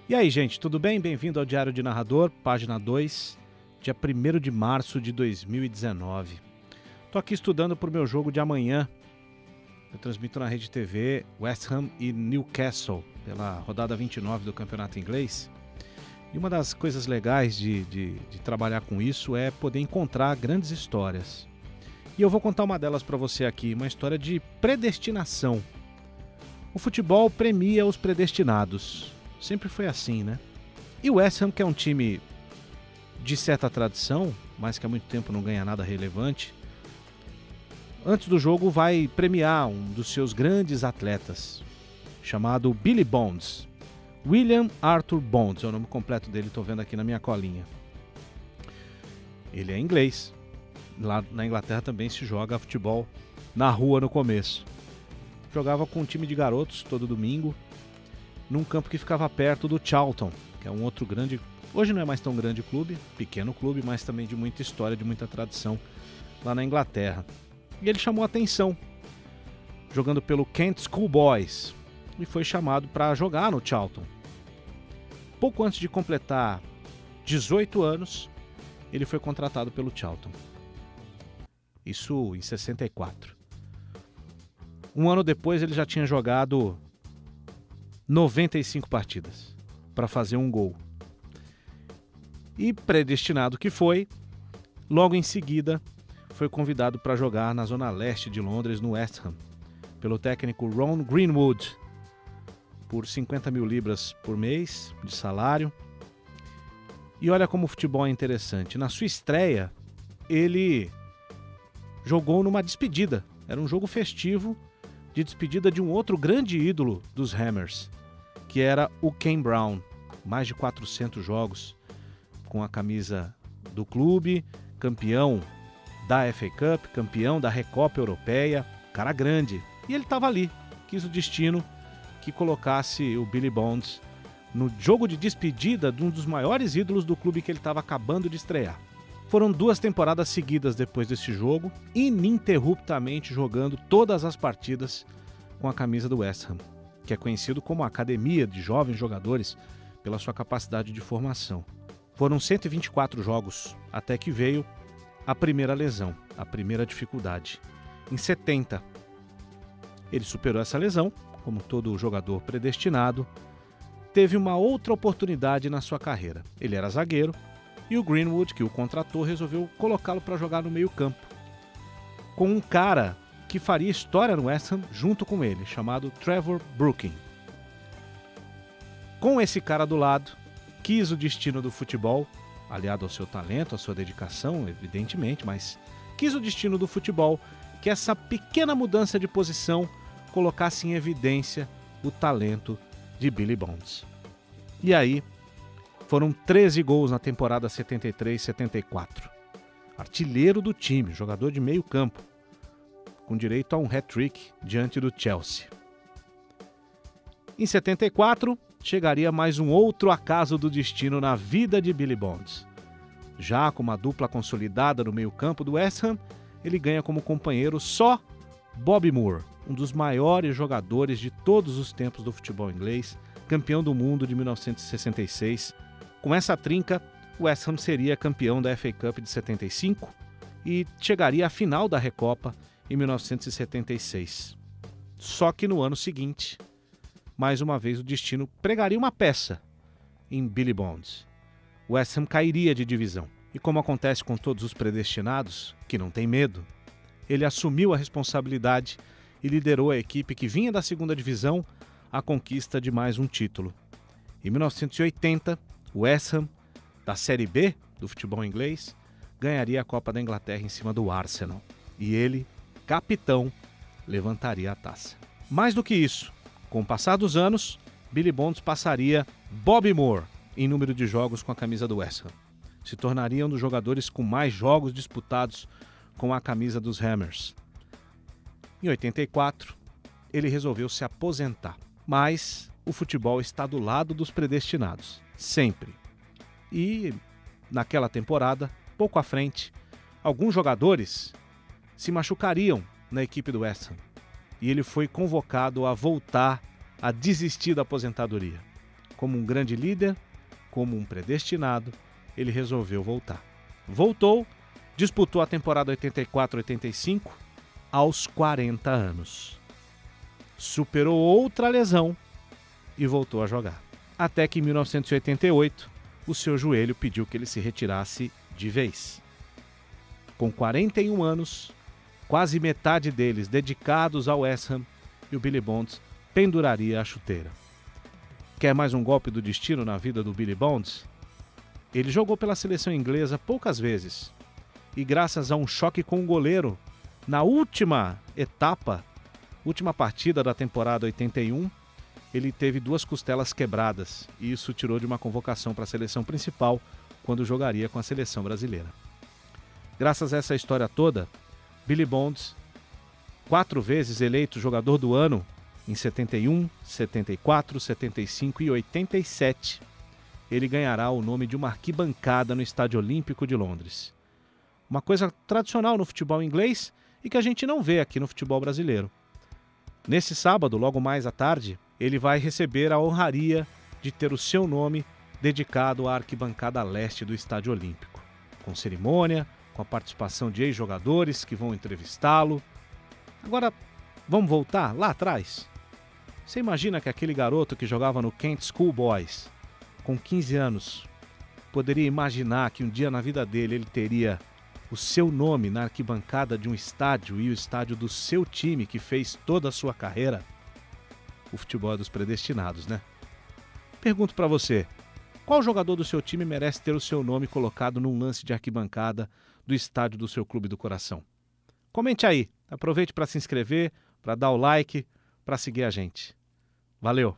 E aí, gente, tudo bem? Bem-vindo ao Diário de Narrador, página 2, dia 1º de março de 2019. Tô aqui estudando pro meu jogo de amanhã. Eu transmito na Rede TV West Ham e Newcastle, pela rodada 29 do Campeonato Inglês. E uma das coisas legais de trabalhar com isso é poder encontrar grandes histórias. E eu vou contar uma delas para você aqui, uma história de predestinação. O futebol premia os predestinados. Sempre foi assim, né? E o West Ham, que é um time de certa tradição, mas que há muito tempo não ganha nada relevante, antes do jogo vai premiar um dos seus grandes atletas, chamado Billy Bonds. William Arthur Bonds é o nome completo dele, estou vendo aqui na minha colinha. Ele é inglês. Lá na Inglaterra também se joga futebol na rua no começo. Jogava com um time de garotos todo domingo, num campo que ficava perto do Charlton, que é um outro grande, hoje não é mais tão grande clube, pequeno clube, mas também de muita história, de muita tradição lá na Inglaterra. E ele chamou a atenção, jogando pelo Kent Schoolboys, e foi chamado para jogar no Charlton. Pouco antes de completar 18 anos, ele foi contratado pelo Charlton. Isso em 64. Um ano depois ele já tinha jogado 95 partidas para fazer um gol. E predestinado que foi, logo em seguida foi convidado para jogar na zona leste de Londres, no West Ham, pelo técnico Ron Greenwood, por 50 mil libras por mês de salário. E olha como o futebol é interessante. Na sua estreia, ele jogou numa despedida. Era um jogo festivo de despedida de um outro grande ídolo dos Hammers, que era o Ken Brown. Mais de 400 jogos com a camisa do clube, campeão da FA Cup, campeão da Recopa Europeia, cara grande. E ele estava ali, quis o destino que colocasse o Billy Bonds no jogo de despedida de um dos maiores ídolos do clube que ele estava acabando de estrear. Foram 2 temporadas seguidas depois desse jogo, ininterruptamente jogando todas as partidas com a camisa do West Ham, que é conhecido como a Academia de Jovens Jogadores pela sua capacidade de formação. Foram 124 jogos até que veio a primeira lesão, a primeira dificuldade. Em 70, ele superou essa lesão, como todo jogador predestinado, teve uma outra oportunidade na sua carreira. Ele era zagueiro e o Greenwood, que o contratou, resolveu colocá-lo para jogar no meio-campo, com um cara que faria história no West Ham junto com ele, chamado Trevor Brooking. Com esse cara do lado, quis o destino do futebol, aliado ao seu talento, à sua dedicação, evidentemente, mas quis o destino do futebol que essa pequena mudança de posição colocasse em evidência o talento de Billy Bonds. E aí, foram 13 gols na temporada 73-74. Artilheiro do time, jogador de meio campo, com direito a um hat-trick diante do Chelsea. Em 74, chegaria mais um outro acaso do destino na vida de Billy Bonds. Já com uma dupla consolidada no meio-campo do West Ham, ele ganha como companheiro só Bobby Moore, um dos maiores jogadores de todos os tempos do futebol inglês, campeão do mundo de 1966. Com essa trinca, o West Ham seria campeão da FA Cup de 75 e chegaria à final da Recopa em 1976. Só que no ano seguinte, mais uma vez o destino pregaria uma peça em Billy Bonds. O West Ham cairia de divisão. E como acontece com todos os predestinados, que não tem medo, ele assumiu a responsabilidade e liderou a equipe que vinha da segunda divisão à conquista de mais um título. Em 1980, o West Ham, da Série B do futebol inglês, ganharia a Copa da Inglaterra em cima do Arsenal. E ele, capitão, levantaria a taça. Mais do que isso, com o passar dos anos, Billy Bonds passaria Bobby Moore em número de jogos com a camisa do West Ham. Se tornaria um dos jogadores com mais jogos disputados com a camisa dos Hammers. Em 84, ele resolveu se aposentar. Mas o futebol está do lado dos predestinados, sempre. E naquela temporada, pouco à frente, alguns jogadores se machucariam na equipe do West Ham. E ele foi convocado a voltar a desistir da aposentadoria. Como um grande líder, como um predestinado, ele resolveu voltar. Voltou, disputou a temporada 84-85 aos 40 anos. Superou outra lesão e voltou a jogar. Até que em 1988, o seu joelho pediu que ele se retirasse de vez. Com 41 anos, quase metade deles dedicados ao West Ham, e o Billy Bonds penduraria a chuteira. Quer mais um golpe do destino na vida do Billy Bonds? Ele jogou pela seleção inglesa poucas vezes e graças a um choque com o goleiro na última partida da temporada 81, ele teve 2 costelas quebradas e isso tirou de uma convocação para a seleção principal quando jogaria com a seleção brasileira. Graças a essa história toda, Billy Bonds, 4 vezes eleito jogador do ano em 71, 74, 75 e 87, ele ganhará o nome de uma arquibancada no Estádio Olímpico de Londres. Uma coisa tradicional no futebol inglês e que a gente não vê aqui no futebol brasileiro. Nesse sábado, logo mais à tarde, ele vai receber a honraria de ter o seu nome dedicado à arquibancada leste do Estádio Olímpico, com cerimônia, com a participação de ex-jogadores que vão entrevistá-lo. Agora, vamos voltar lá atrás? Você imagina que aquele garoto que jogava no Kent Schoolboys, com 15 anos, poderia imaginar que um dia na vida dele ele teria o seu nome na arquibancada de um estádio e o estádio do seu time que fez toda a sua carreira? O futebol é dos predestinados, né? Pergunto pra você, qual jogador do seu time merece ter o seu nome colocado num lance de arquibancada do estádio do seu clube do coração? Comente aí, aproveite para se inscrever, para dar o like, para seguir a gente. Valeu!